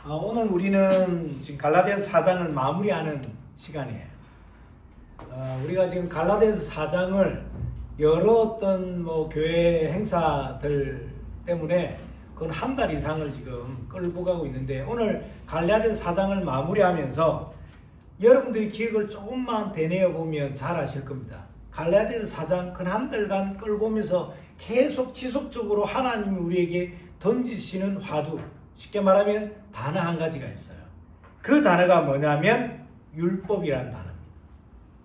오늘 우리는 지금 갈라디아서 4장을 마무리하는 시간이에요. 우리가 지금 갈라디아서 4장을 여러 어떤 교회 행사들 때문에 그건 한 달 이상을 지금 끌고 가고 있는데, 오늘 갈라디아서 4장을 마무리하면서 여러분들이 기억을 조금만 되뇌어 보면 잘 아실 겁니다. 갈라디아서 4장 그 한 달간 끌고 오면서 계속 지속적으로 하나님이 우리에게 던지시는 화두, 쉽게 말하면 단어 한 가지가 있어요. 그 단어가 뭐냐면 율법이라는 단어입니다.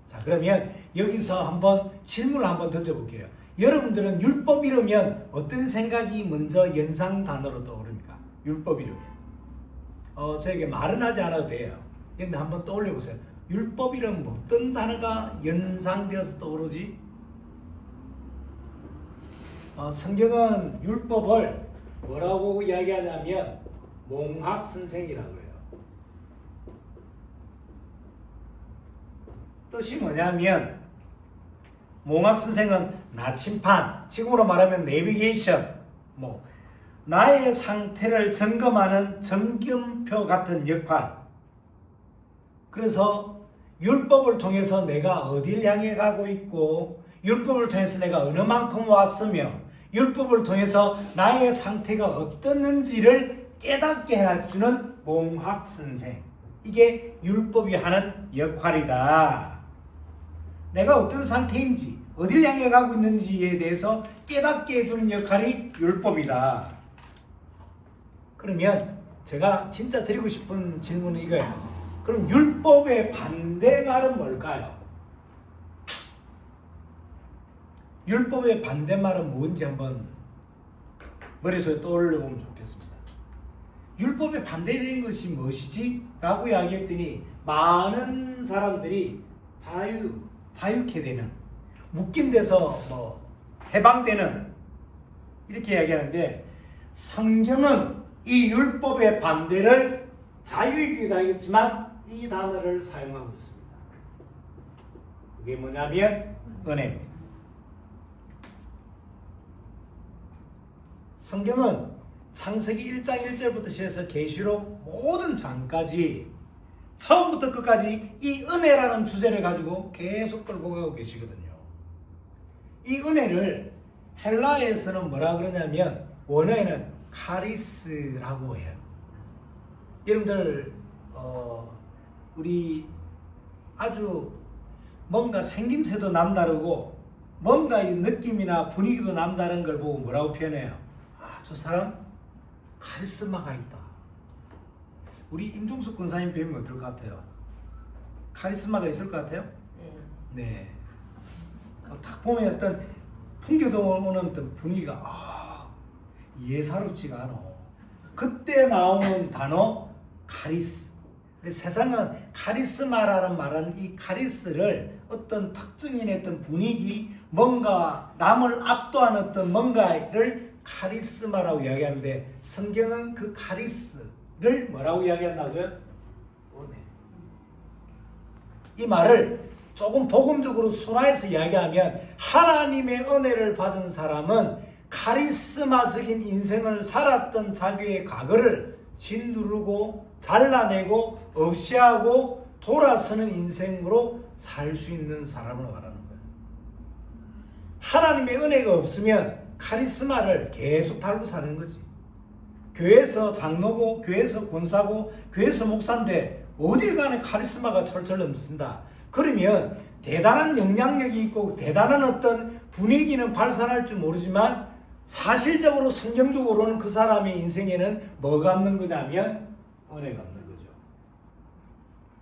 자, 그러면 여기서 한번 질문을 한번 던져볼게요. 여러분들은 율법 이러면 어떤 생각이 먼저 연상 단어로 떠오릅니까? 율법 이러면 저에게 말은 하지 않아도 돼요. 그런데 한번 떠올려 보세요. 율법 이러면 어떤 단어가 연상되어서 떠오르지? 성경은 율법을 뭐라고 이야기하냐면 몽학선생이라고 해요. 뜻이 뭐냐면, 몽학선생은 나침판, 지금으로 말하면 내비게이션, 나의 상태를 점검하는 점검표 같은 역할. 그래서 율법을 통해서 내가 어딜 향해 가고 있고, 율법을 통해서 내가 어느 만큼 왔으며, 율법을 통해서 나의 상태가 어떻는지를 깨닫게 해주는 몽학선생. 이게 율법이 하는 역할이다. 내가 어떤 상태인지, 어딜 향해 가고 있는지에 대해서 깨닫게 해주는 역할이 율법이다. 그러면 제가 진짜 드리고 싶은 질문은 이거예요. 그럼 율법의 반대말은 뭘까요? 율법의 반대말은 뭔지 한번 머릿속에 떠올려 보면 좋겠습니다. 율법의 반대된 것이 무엇이지? 라고 이야기했더니 많은 사람들이 자유케 되는, 묶임돼서 해방되는, 이렇게 이야기하는데, 성경은 이 율법의 반대를 자유이기도 하겠지만 이 단어를 사용하고 있습니다. 그게 뭐냐면 은혜입니다. 성경은 창세기 1장 1절부터 시작해서 계시록 모든 장까지 처음부터 끝까지 이 은혜라는 주제를 가지고 계속 끌고 가고 계시거든요. 이 은혜를 헬라에서는 뭐라 그러냐면 원어에는 카리스라고 해요. 여러분들 우리 아주 뭔가 생김새도 남다르고 뭔가 이 느낌이나 분위기도 남다른 걸 보고 뭐라고 표현해요? 저 사람 카리스마가 있다. 우리 임종석 권사님 뵈면 어떨 것 같아요? 카리스마가 있을 것 같아요? 네. 딱 보면 어떤 풍겨서 오는 어떤 분위기가 예사롭지가 않아. 그때 나오는 단어 카리스. 근데 세상은 카리스마라는 말은 이 카리스를 어떤 특정인의 어떤 분위기, 뭔가 남을 압도하는 어떤 뭔가를 카리스마라고 이야기하는데, 성경은 그 카리스를 뭐라고 이야기한다고요? 은혜. 이 말을 조금 복음적으로 순화해서 이야기하면, 하나님의 은혜를 받은 사람은 카리스마적인 인생을 살았던 자기의 과거를 짓누르고 잘라내고 없애하고 돌아서는 인생으로 살 수 있는 사람을 말하는 거예요. 하나님의 은혜가 없으면 카리스마를 계속 달고 사는 거지. 교회에서 장로고, 교회에서 권사고, 교회에서 목사인데 어딜 가나 카리스마가 철철 넘친다. 그러면 대단한 영향력이 있고 대단한 어떤 분위기는 발산할 줄 모르지만, 사실적으로 성경적으로는 그 사람의 인생에는 뭐가 없는 거냐면 은혜가 없는 거죠.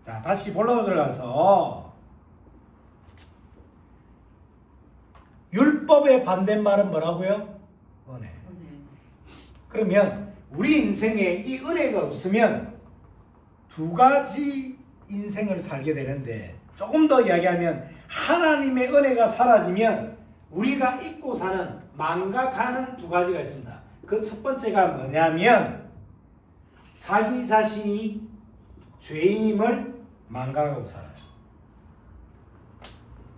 자, 다시 본론으로 들어가서, 율법의 반대말은 뭐라고요? 은혜. 그러면 우리 인생에 이 은혜가 없으면 두 가지 인생을 살게 되는데, 조금 더 이야기하면 하나님의 은혜가 사라지면 우리가 잊고 사는, 망각하는 두 가지가 있습니다. 그 첫 번째가 뭐냐면 자기 자신이 죄인임을 망각하고 살아요.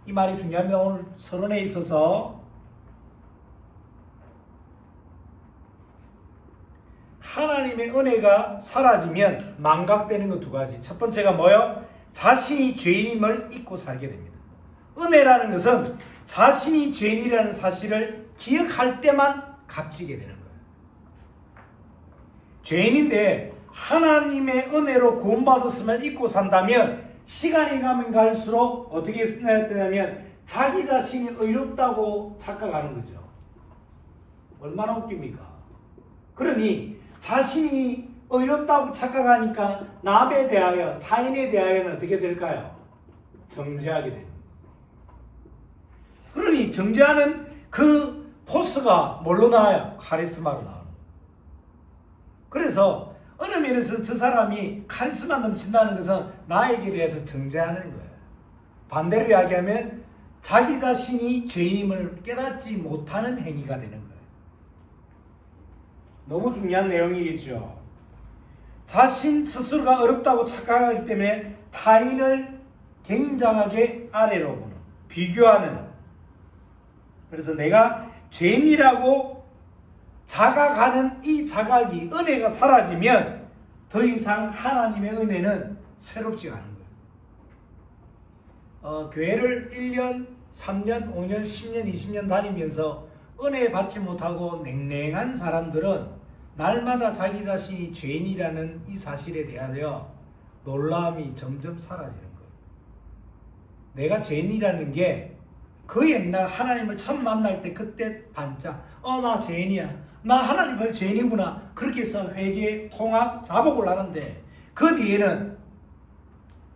이 말이 중요합니다. 오늘 서론에 있어서 하나님의 은혜가 사라지면 망각되는 거 두 가지. 첫 번째가 뭐요? 자신이 죄인임을 잊고 살게 됩니다. 은혜라는 것은 자신이 죄인이라는 사실을 기억할 때만 값지게 되는 거예요. 죄인인데 하나님의 은혜로 구원받았음을 잊고 산다면 시간이 가면 갈수록 어떻게 되냐면 자기 자신이 의롭다고 착각하는 거죠. 얼마나 웃깁니까? 그러니 자신이 의롭다고 착각하니까 남에 대하여 타인에 대하여는 어떻게 될까요? 정죄하게 됩니다. 그러니 정죄하는 그 포스가 뭘로 나와요? 카리스마로 나와요. 그래서 어느 면에서 저 사람이 카리스마 넘친다는 것은 나에게 대해서 정죄하는 거예요. 반대로 이야기하면 자기 자신이 죄인임을 깨닫지 못하는 행위가 되는 거예요. 너무 중요한 내용이겠죠. 자신 스스로가 어렵다고 착각하기 때문에 타인을 굉장하게 아래로 보는, 비교하는. 그래서 내가 죄인이라고 자각하는 이 자각이, 은혜가 사라지면 더 이상 하나님의 은혜는 새롭지 않은 거예요. 교회를 1년, 3년, 5년, 10년, 20년 다니면서 은혜 받지 못하고 냉랭한 사람들은 날마다 자기 자신이 죄인이라는 이 사실에 대하여 놀라움이 점점 사라지는 거예요. 내가 죄인이라는 게 그 옛날 하나님을 처음 만날 때 그때 반짝 나 죄인이야, 나 하나님을 죄인이구나, 그렇게 해서 회개, 통합, 자복을 하는데 그 뒤에는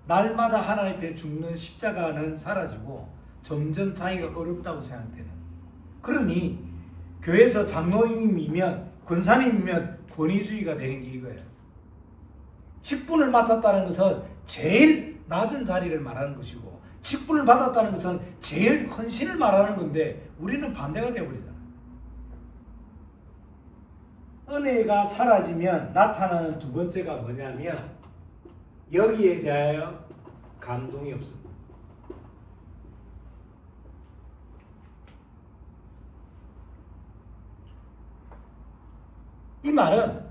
날마다 하나님 앞에 죽는 십자가는 사라지고 점점 자기가 어렵다고 생각되는. 그러니 교회에서 장로님이면 권사님이면 권위주의가 되는 게 이거예요. 직분을 맡았다는 것은 제일 낮은 자리를 말하는 것이고 직분을 받았다는 것은 제일 헌신을 말하는 건데 우리는 반대가 되어버리잖아요. 은혜가 사라지면 나타나는 두 번째가 뭐냐면 여기에 대하여 감동이 없습니다. 이 말은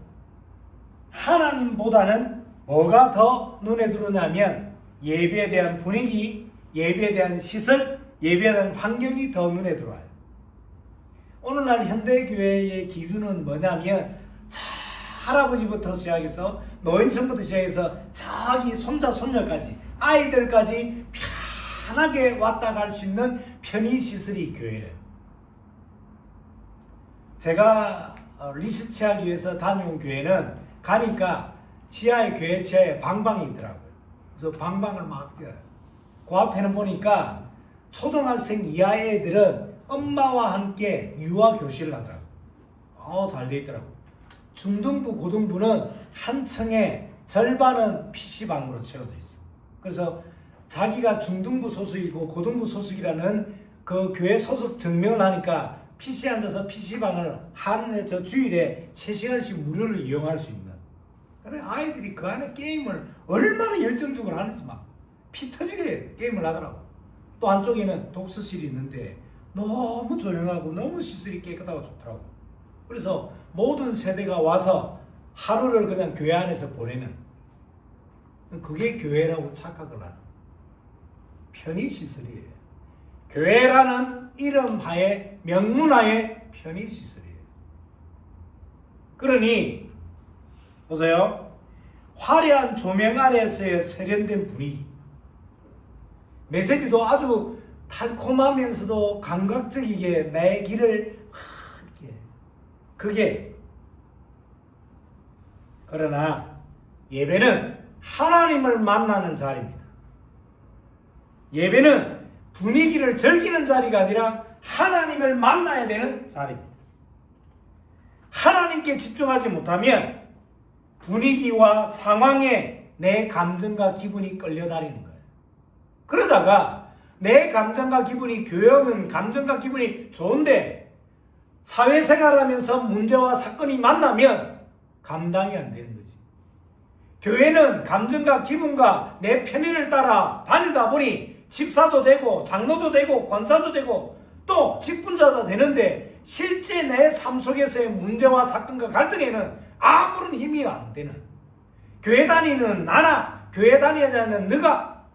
하나님보다는 뭐가 더 눈에 들어오냐면 예배에 대한 분위기, 예배에 대한 시설, 예배에 대한 환경이 더 눈에 들어와요. 오늘날 현대교회의 기준은 뭐냐면 할아버지부터 시작해서 노인층부터 시작해서 자기 손자 손녀까지 아이들까지 편하게 왔다 갈 수 있는 편의시설이 교회예요. 제가 리서치하기 위해서 다녀온 교회는 가니까 지하에, 교회 지하에 방방이 있더라고요. 그래서 방방을 막 뛰어요. 그 앞에는 보니까 초등학생 이하 애들은 엄마와 함께 유아 교실을 하더라고요. 잘 돼 있더라고요. 중등부, 고등부는 한 층에 절반은 PC방으로 채워져 있어요. 그래서 자기가 중등부 소속이고 고등부 소속이라는 그 교회 소속 증명을 하니까 PC에 앉아서 PC방을 한 저 주일에 3시간씩 무료로 이용할 수 있는. 그래 아이들이 그 안에 게임을 얼마나 열정적으로 하는지 막 피 터지게 게임을 하더라고. 또 한쪽에는 독서실이 있는데 너무 조용하고 너무 시설이 깨끗하고 좋더라고. 그래서 모든 세대가 와서 하루를 그냥 교회 안에서 보내는, 그게 교회라고 착각을 하는 편의시설이에요. 교회라는 이름 하에, 명문 하에 편의시설이에요. 그러니 보세요. 화려한 조명 아래에서의 세련된 분위기, 메시지도 아주 달콤하면서도 감각적이게 내 길을 그게. 그러나 예배는 하나님을 만나는 자리입니다. 예배는 분위기를 즐기는 자리가 아니라 하나님을 만나야 되는 자리입니다. 하나님께 집중하지 못하면 분위기와 상황에 내 감정과 기분이 끌려다니는 거예요. 그러다가 내 감정과 기분이, 교회 오면 감정과 기분이 좋은데 사회생활하면서 문제와 사건이 만나면 감당이 안 되는 거지. 교회는 감정과 기분과 내 편의를 따라 다니다 보니 집사도 되고 장로도 되고 권사도 되고 또 직분자도 되는데 실제 내 삶 속에서의 문제와 사건과 갈등에는 아무 아무런 힘이 안 되는, 교회 다니는 나나 교회 다니지 않는 너가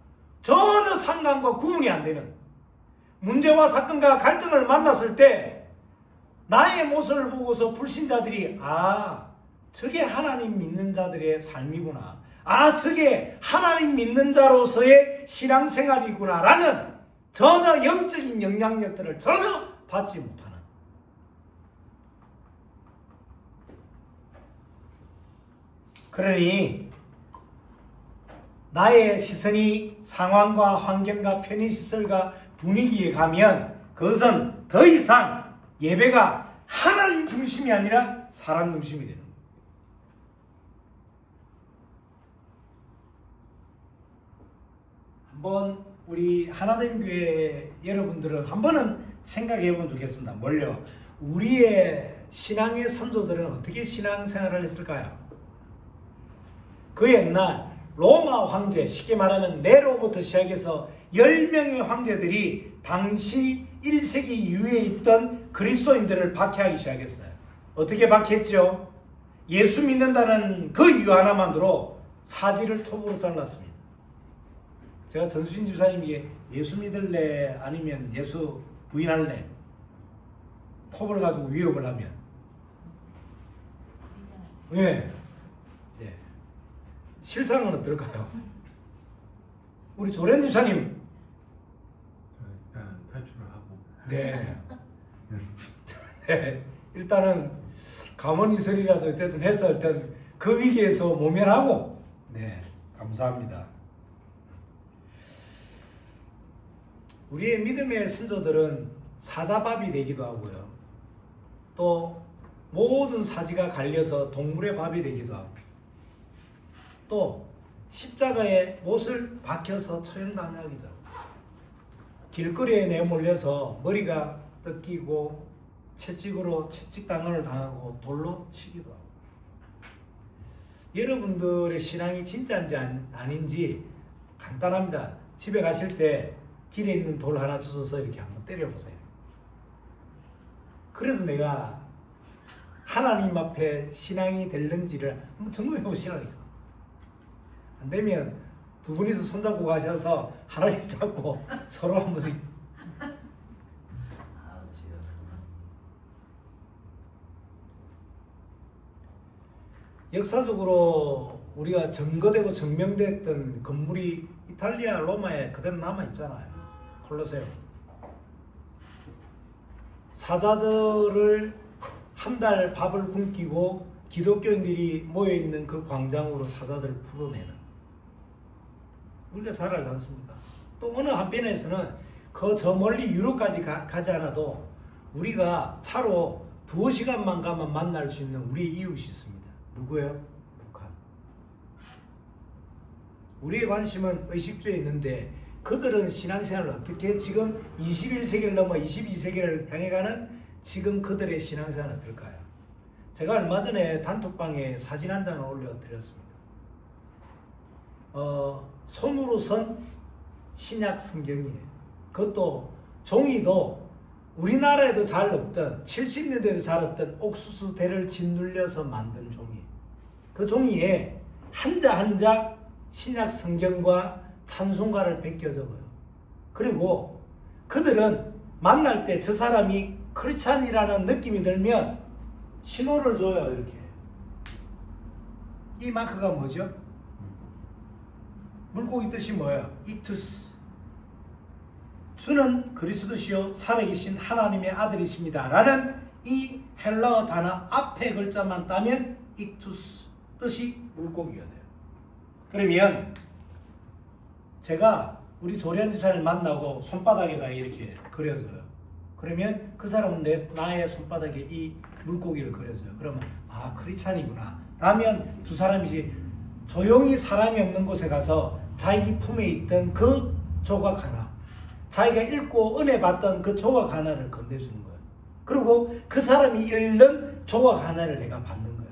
전혀 상관과 구분이 안 되는 문제와 사건과 갈등을 만났을 때 나의 모습을 보고서 불신자들이 저게 하나님 믿는 자들의 삶이구나, 저게 하나님 믿는 자로서의 신앙생활이구나 라는 전혀 영적인 영향력들을 전혀 받지 못하는, 그러니 나의 시선이 상황과 환경과 편의시설과 분위기에 가면 그것은 더 이상 예배가 하나님 중심이 아니라 사람 중심이 되는 거예요. 한번 우리 하나된 교회 여러분들은 한 번은 생각해 보면 좋겠습니다. 뭘요? 우리의 신앙의 선조들은 어떻게 신앙생활을 했을까요? 그 옛날 로마 황제, 쉽게 말하면 네로부터 시작해서 10명의 황제들이 당시 1세기 이후에 있던 그리스도인들을 박해하기 시작했어요. 어떻게 박해했죠? 예수 믿는다는 그 이유 하나만으로 사지를 톱으로 잘랐습니다. 제가 전수진 집사님에게 예수 믿을래 아니면 예수 부인할래 톱을 가지고 위협을 하면 실상은 어떨까요? 우리 조련 집사님 탈출을 하고 네. 일단은 감언이설이라도 어쨌든 해서 일단 그 위기에서 모면하고 감사합니다. 우리의 믿음의 선조들은 사자밥이 되기도 하고요, 또 모든 사지가 갈려서 동물의 밥이 되기도 하고, 또 십자가에 못을 박혀서 처형당하기도 하고, 길거리에 내몰려서 머리가 뜯기고 채찍으로 채찍당을 당하고 돌로 치기도 하고. 여러분들의 신앙이 진짜인지 아닌지 간단합니다. 집에 가실 때 길에 있는 돌 하나 주워서 이렇게 한번 때려보세요. 그래도 내가 하나님 앞에 신앙이 될는지를 한번 점검해 보시라니까. 안 되면 두 분이서 손잡고 가셔서 하나씩 잡고 서로 한 번씩. 역사적으로 우리가 증거되고 증명됐던 건물이 이탈리아 로마에 그대로 남아있잖아요. 콜로세움. 사자들을 한 달 밥을 굶기고 기독교인들이 모여있는 그 광장으로 사자들을 풀어내는, 우리가 잘 알지 않습니까? 또 어느 한편에서는 저 멀리 유럽까지 가지 않아도 우리가 차로 2시간만 가면 만날 수 있는 우리의 이웃이 있습니다. 누구예요? 북한. 우리의 관심은 의식주에 있는데 그들은 신앙생활을 어떻게 지금 21세기를 넘어 22세기를 향해 가는 지금 그들의 신앙생활은 어떨까요? 제가 얼마 전에 단톡방에 사진 한 장을 올려드렸습니다. 손으로 선 신약 성경이에요. 그것도 종이도 우리나라에도 잘 없던 70년대에도 잘 없던 옥수수 대를 짓눌려서 만든 종이. 그 종이에 한자 한자 신약 성경과 찬송가를 베껴 적어요. 그리고 그들은 만날 때 저 사람이 크리스찬이라는 느낌이 들면 신호를 줘요. 이렇게. 이 마크가 뭐죠? 물고기 뜻이 뭐예요? 이투스. 주는 그리스도시요 살아계신 하나님의 아들이십니다 라는 이 헬라어 단어 앞에 글자만 따면 이투스, 뜻이 물고기가 돼요. 그러면 제가 우리 조련 집사를 만나고 손바닥에다 이렇게 그려줘요. 그러면 그 사람은 나의 손바닥에 이 물고기를 그려줘요. 그러면 크리스찬이구나. 라면 두 사람이 조용히 사람이 없는 곳에 가서 자기 품에 있던 그 조각 하나, 자기가 읽고 은혜 받던 그 조각 하나를 건네주는 거예요. 그리고 그 사람이 읽는 조각 하나를 내가 받는 거예요.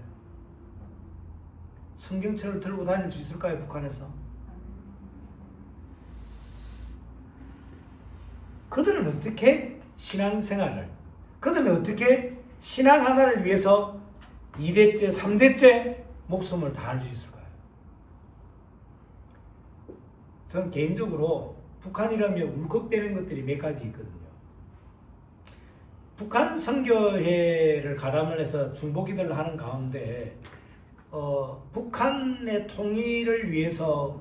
성경책을 들고 다닐 수 있을까요? 북한에서? 그들은 어떻게 신앙생활을, 그들은 어떻게 신앙 하나를 위해서 2대째, 3대째 목숨을 다할 수 있을까요? 저는 개인적으로 북한이라면 울컥되는 것들이 몇 가지 있거든요. 북한 선교회를 가담을 해서 중보기도를 하는 가운데 북한의 통일을 위해서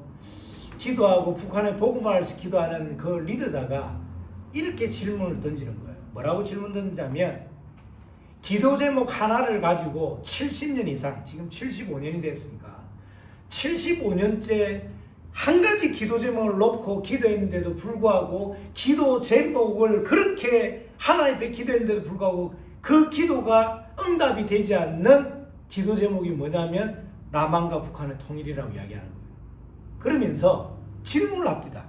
기도하고 북한의 복음화를 기도하는 그 리더자가 이렇게 질문을 던지는 거예요. 뭐라고 질문 던지냐면 기도 제목 하나를 가지고 70년 이상, 지금 75년이 됐으니까 75년째 한 가지 기도 제목을 놓고 기도했는데도 불구하고 기도 제목을 그렇게 하나님 앞에 기도했는데도 불구하고 그 기도가 응답이 되지 않는 기도 제목이 뭐냐면 남한과 북한의 통일이라고 이야기하는 거예요. 그러면서 질문을 합니다.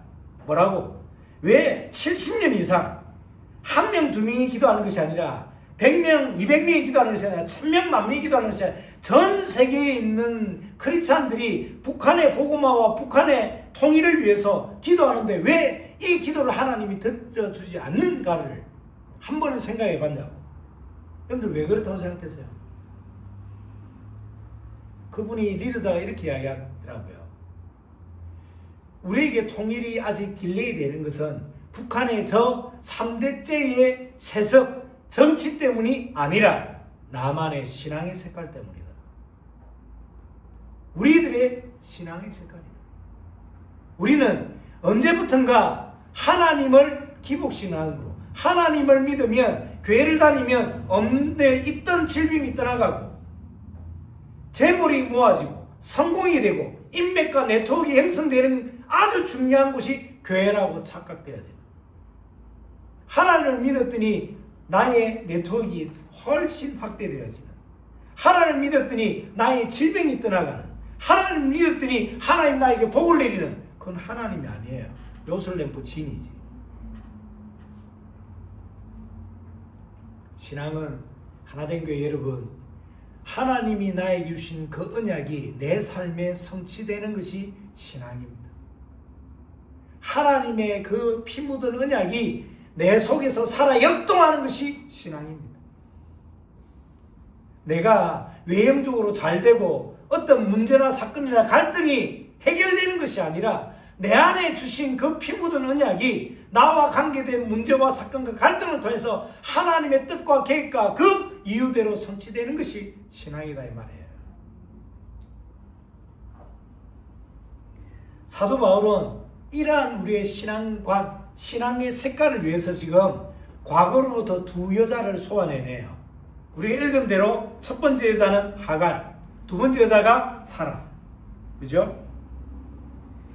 뭐라고? 왜 70년 이상 한 명, 두 명이 기도하는 것이 아니라 100명, 200명이 기도하는 것이 아니라 1000명, 만 명이 기도하는 것이 아니라 전 세계에 있는 크리스찬들이 북한의 복음화와 북한의 통일을 위해서 기도하는데 왜 이 기도를 하나님이 들어주지 않는가를 한 번은 생각해 봤냐고. 여러분들 왜 그렇다고 생각했어요? 그분이 리더자가 이렇게 이야기하더라고요. 우리에게 통일이 아직 딜레이 되는 것은 북한의 저 3대째의 세습, 정치 때문이 아니라 남한의 신앙의 색깔 때문이다. 우리들의 신앙의 색깔이다. 우리는 언제부턴가 하나님을 기복신앙으로 하나님을 믿으면 교회를 다니면 있던 질병이 떠나가고 재물이 모아지고 성공이 되고 인맥과 네트워크가 형성되는 아주 중요한 곳이 교회라고 착각되어집니다. 하나님을 믿었더니 나의 네트워크가 훨씬 확대되어지는, 하나님을 믿었더니 나의 질병이 떠나가는, 하나님을 믿었더니 하나님 나에게 복을 내리는, 그건 하나님이 아니에요. 요술램프 진이지. 신앙은 하나된 교회 여러분, 하나님이 나에게 주신 그 언약이 내 삶에 성취되는 것이 신앙입니다. 하나님의 그 피 묻은 언약이 내 속에서 살아 역동하는 것이 신앙입니다. 내가 외형적으로 잘 되고 어떤 문제나 사건이나 갈등이 해결되는 것이 아니라 내 안에 주신 그 피 묻은 언약이 나와 관계된 문제와 사건과 갈등을 통해서 하나님의 뜻과 계획과 그 이유대로 성취되는 것이 신앙이다 이 말이에요. 사도 바울은 이러한 우리의 신앙관, 신앙의 색깔을 위해서 지금 과거로부터 두 여자를 소환해내요. 우리가 읽은 대로 첫 번째 여자는 하갈, 두 번째 여자가 사라. 그죠?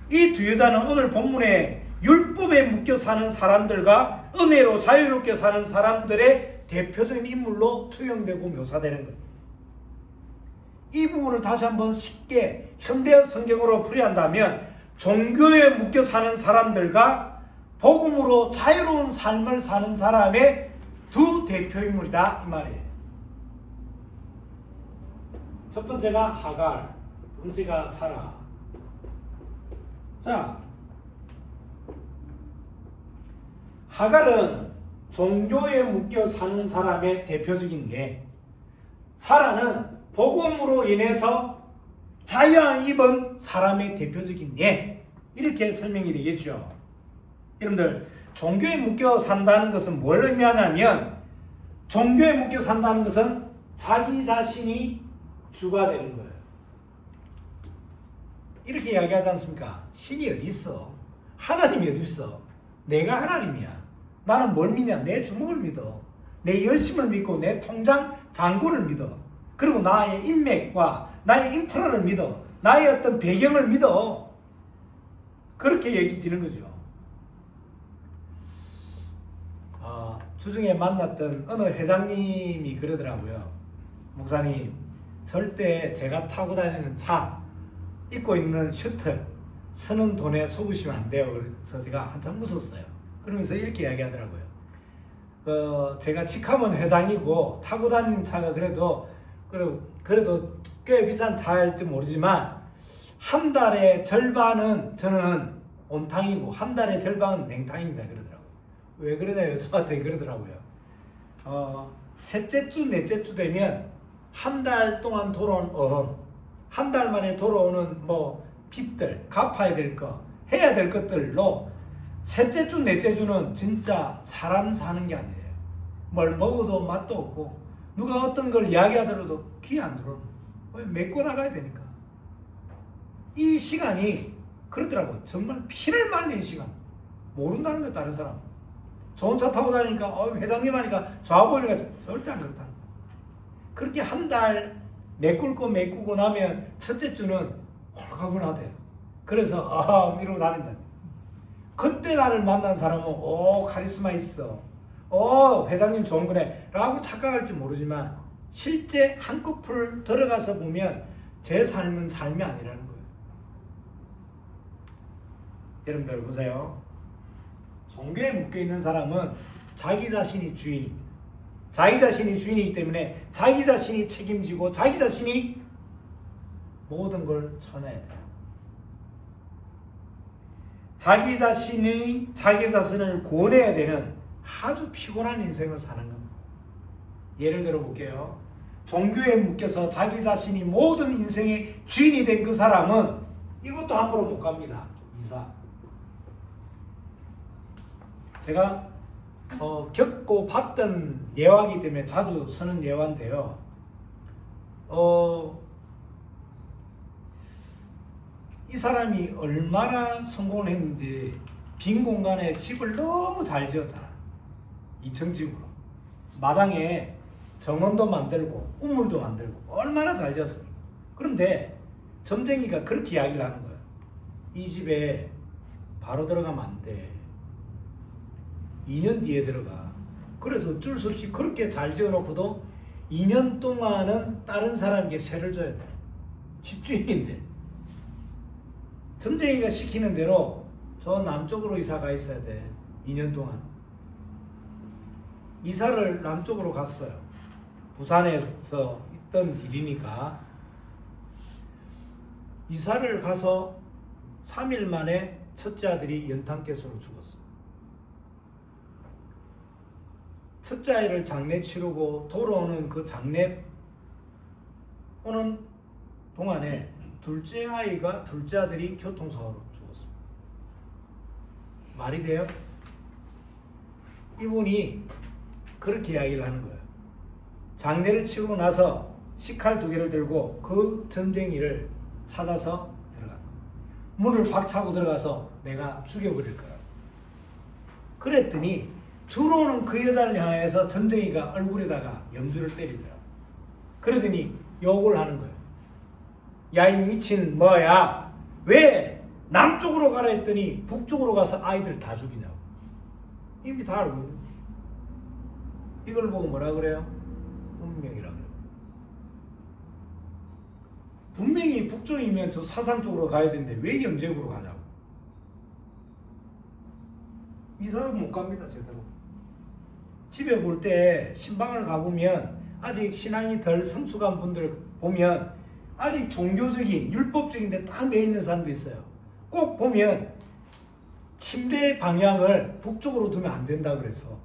이 두 여자는 오늘 본문에 율법에 묶여 사는 사람들과 은혜로 자유롭게 사는 사람들의 대표적인 인물로 투영되고 묘사되는 거예요. 이 부분을 다시 한번 쉽게 현대 성경으로 풀이한다면 종교에 묶여 사는 사람들과 복음으로 자유로운 삶을 사는 사람의 두 대표 인물이다 이 말이에요. 첫 번째가 하갈, 두 번째가 사라. 자, 하갈은 종교에 묶여 사는 사람의 대표적인 게, 사라는 복음으로 인해서 자유함 입은 사람의 대표적인 예, 이렇게 설명이 되겠죠. 여러분들, 종교에 묶여 산다는 것은 뭘 의미하냐면, 종교에 묶여 산다는 것은 자기 자신이 주가 되는 거예요. 이렇게 이야기하지 않습니까? 신이 어디 있어? 하나님이 어디 있어? 내가 하나님이야. 나는 뭘 믿냐? 내 주먹을 믿어. 내 열심을 믿고 내 통장 잔고를 믿어. 그리고 나의 인맥과 나의 인프라를 믿어. 나의 어떤 배경을 믿어. 그렇게 얘기지는 거죠. 주중에 만났던 어느 회장님이 그러더라고요. 목사님, 절대 제가 타고 다니는 차, 입고 있는 슈트, 쓰는 돈에 속으시면 안 돼요. 그래서 제가 한참 웃었어요. 그러면서 이렇게 이야기하더라고요. 제가 직함은 회장이고 타고 다니는 차가 그래도 꽤 비싼 차일지 모르지만 한 달의 절반은 저는 온탕이고 한 달의 절반은 냉탕입니다. 그러더라고요. 왜 그러냐 여쭤봤더니 그러더라고요. 셋째 주, 넷째 주 되면 한 달 동안 돌아온 어음, 한 달 만에 돌아오는 뭐 빚들, 갚아야 될 거, 해야 될 것들로 셋째 주, 넷째 주는 진짜 사람 사는 게 아니에요. 뭘 먹어도 맛도 없고 누가 어떤 걸 이야기하더라도 귀에 안 들어오는 거예요. 메꿔 나가야 되니까. 이 시간이 그렇더라고요. 정말 피를 말리는 시간. 모른다는 거예요, 다른 사람. 좋은 차 타고 다니니까 회장님 하니까 좋아 보이니까 절대 안 그렇다는 거예요. 그렇게 한 달 메꾸고 나면 첫째 주는 홀가분하대요. 그래서 이러고 다닌다. 그때 나를 만난 사람은 카리스마 있어. 회장님 좋은 거네 라고 착각할지 모르지만 실제 한꺼풀 들어가서 보면 제 삶은 삶이 아니라는 거예요. 여러분들 보세요. 종교에 묶여있는 사람은 자기 자신이 주인입니다. 자기 자신이 주인이기 때문에 자기 자신이 책임지고 자기 자신이 모든 걸 쳐내야 돼요. 자기 자신을 구원해야 되는 아주 피곤한 인생을 사는 겁니다. 예를 들어 볼게요. 종교에 묶여서 자기 자신이 모든 인생의 주인이 된 그 사람은 이것도 함부로 못 갑니다. 이사. 제가 겪고 봤던 예화이기 때문에 자주 쓰는 예화인데요. 이 사람이 얼마나 성공을 했는데 빈 공간에 집을 너무 잘 지었잖아. 2층 집으로. 마당에 정원도 만들고 우물도 만들고 얼마나 잘 지었습니까? 그런데 점쟁이가 그렇게 이야기를 하는 거예요. 이 집에 바로 들어가면 안 돼. 2년 뒤에 들어가. 그래서 어쩔 수 없이 그렇게 잘 지어놓고도 2년 동안은 다른 사람에게 세를 줘야 돼. 집주인인데. 점쟁이가 시키는 대로 저 남쪽으로 이사가 있어야 돼. 2년 동안. 이사를 남쪽으로 갔어요. 부산에서 있던 일이니까. 이사를 가서 3일 만에 첫째 아들이 연탄가스로 죽었어요. 첫째 아이를 장례 치르고 돌아오는 그 장례 오는 동안에 둘째 아들이 교통사고로 죽었습니다. 말이 돼요? 이분이 그렇게 이야기를 하는 거예요. 장례를 치르고 나서 식칼 2개를 들고 그 점쟁이를 찾아서 들어가. 문을 박차고 들어가서 내가 죽여버릴 거라. 그랬더니 들어오는 그 여자를 향해서 점쟁이가 얼굴에다가 염주를 때리더라고. 그러더니 욕을 하는 거예요. 야, 이 미친 뭐야? 왜 남쪽으로 가라 했더니 북쪽으로 가서 아이들 다 죽이냐고. 이미 다 알고 있는 거예요. 이걸 보고 뭐라 그래요? 운명이라 그래요. 분명히 북쪽이면 저 사상 쪽으로 가야 되는데 왜 영적으로 가냐고. 이사는 못 갑니다, 제대로. 집에 볼 때 신방을 가보면 아직 신앙이 덜 성숙한 분들 보면 아직 종교적인 율법적인 데 딱 매 있는 사람도 있어요. 꼭 보면 침대 방향을 북쪽으로 두면 안 된다 그래서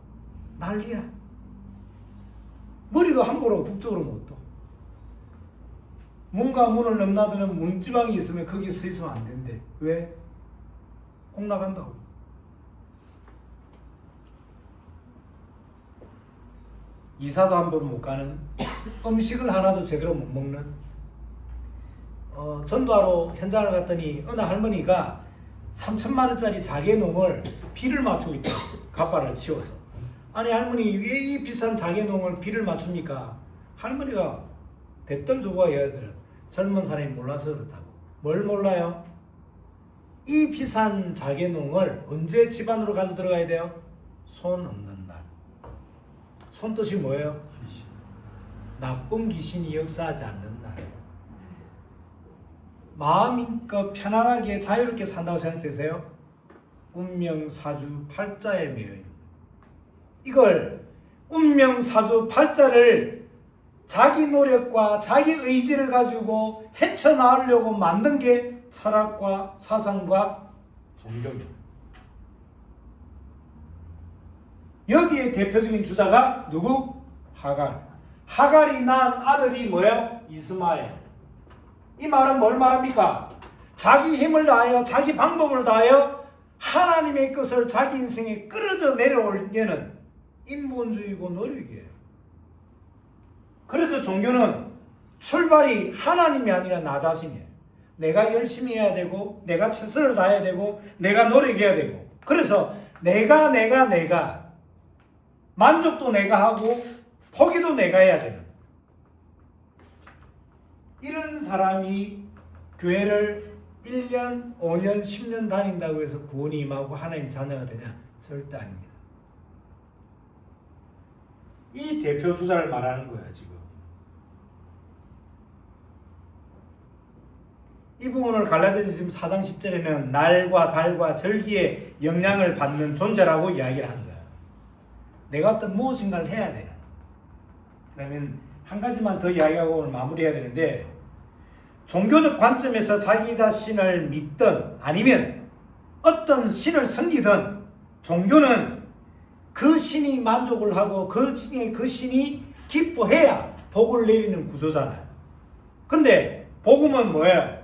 난리야. 머리도 함부로 북쪽으로 못 둬. 문과 문을 넘나드는 문지방이 있으면 거기 서 있으면 안 된대. 왜? 꼭 나간다고. 이사도 함부로 못 가는, 음식을 하나도 제대로 못 먹는. 전도하러 현장을 갔더니 어느 할머니가 3천만 원짜리 자개농을 비를 맞추고 있다. 갑발을 치워서. 아니 할머니 왜 이 비싼 자개농을 비를 맞춥니까? 할머니가 대뜸 조가 이야기하더라고요. 젊은 사람이 몰라서 그렇다고. 뭘 몰라요? 이 비싼 자개농을 언제 집안으로 가져 들어가야 돼요? 손 없는 날. 손 뜻이 뭐예요? 나쁜 귀신이 역사하지 않는 날. 마음껏 편안하게 자유롭게 산다고 생각되세요? 운명사주 팔자에 매여 있는 거예요. 이걸 운명사주 팔자를 자기 노력과 자기 의지를 가지고 헤쳐나가려고 만든 게 철학과 사상과 종교입니다. 여기에 대표적인 주자가 누구? 하갈. 하갈이 낳은 아들이 뭐예요? 이스마엘. 이 말은 뭘 말합니까? 자기 힘을 다하여 자기 방법을 다하여 하나님의 것을 자기 인생에 끌어져 내려오려는 인본주의고 노력이에요. 그래서 종교는 출발이 하나님이 아니라 나 자신이에요. 내가 열심히 해야 되고 내가 최선을 다해야 되고 내가 노력해야 되고 그래서 내가 만족도 내가 하고 포기도 내가 해야 되는 이런 사람이 교회를 1년, 5년, 10년 다닌다고 해서 구원이 임하고 하나님 자녀가 되냐? 절대 아닙니다. 이 대표주자를 말하는 거예요, 지금. 이 부분을 갈라디아서 지금 4장 10절에는 날과 달과 절기에 영향을 받는 존재라고 이야기를 하는 거예요. 내가 어떤 무엇인가를 해야 되는. 그러면 한 가지만 더 이야기하고 오늘 마무리해야 되는데 종교적 관점에서 자기 자신을 믿든 아니면 어떤 신을 섬기든 종교는 그 신이 만족을 하고 그 신이 기뻐해야 복을 내리는 구조잖아요. 근데 복음은 뭐예요?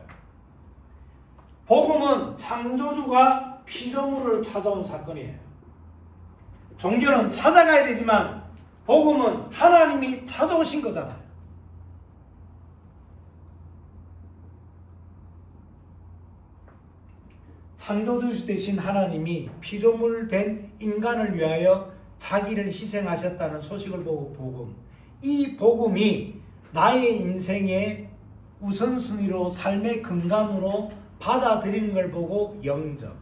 복음은 창조주가 피조물을 찾아온 사건이에요. 종교는 찾아가야 되지만 복음은 하나님이 찾아오신 거잖아요. 창조주 되신 하나님이 피조물 된 인간을 위하여 자기를 희생하셨다는 소식을 보고 복음. 이 복음이 나의 인생의 우선순위로 삶의 근간으로 받아들이는 걸 보고 영접.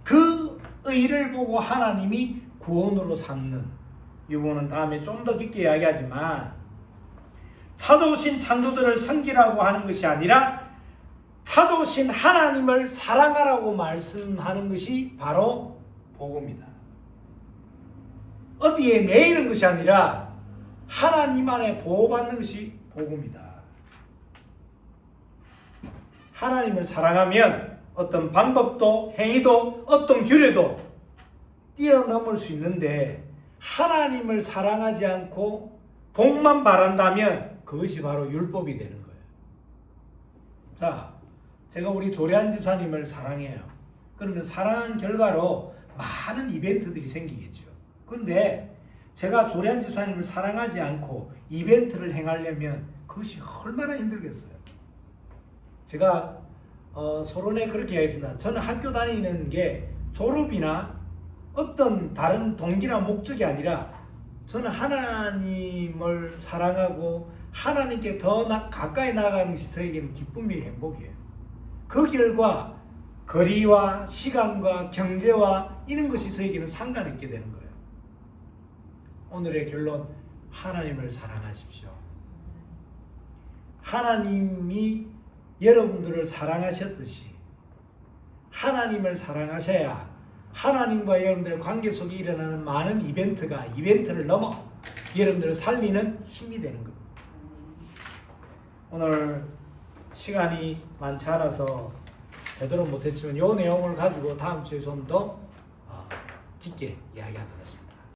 그 의를 보고 하나님이 구원으로 삼는. 이 부분은 다음에 좀 더 깊게 이야기하지만 찾아오신 창조주를 섬기라고 하는 것이 아니라 찾아오신 하나님을 사랑하라고 말씀하는 것이 바로 복음이다. 어디에 매이는 것이 아니라 하나님 안에 보호받는 것이 복음이다. 하나님을 사랑하면 어떤 방법도 행위도 어떤 규례도 뛰어넘을 수 있는데 하나님을 사랑하지 않고 복만 바란다면 그것이 바로 율법이 되는 거예요. 자, 제가 우리 조례한 집사님을 사랑해요. 그러면 사랑한 결과로 많은 이벤트들이 생기겠죠. 그런데 제가 조례한 집사님을 사랑하지 않고 이벤트를 행하려면 그것이 얼마나 힘들겠어요. 제가 서론에 그렇게 이야기했습니다. 저는 학교 다니는 게 졸업이나 어떤 다른 동기나 목적이 아니라 저는 하나님을 사랑하고 하나님께 더 가까이 나아가는 것이 저에게는 기쁨이 행복이에요. 그 결과 거리와 시간과 경제와 이런 것이 저에게는 상관없게 되는 거예요. 오늘의 결론, 하나님을 사랑하십시오. 하나님이 여러분들을 사랑하셨듯이 하나님을 사랑하셔야 하나님과 여러분들의 관계 속에 일어나는 많은 이벤트를 넘어 여러분들을 살리는 힘이 되는 겁니다. 오늘 시간이 많지 않아서 제대로 못했지만 이 내용을 가지고 다음 주에 좀 더 깊게 이야기하도록 하겠습니다.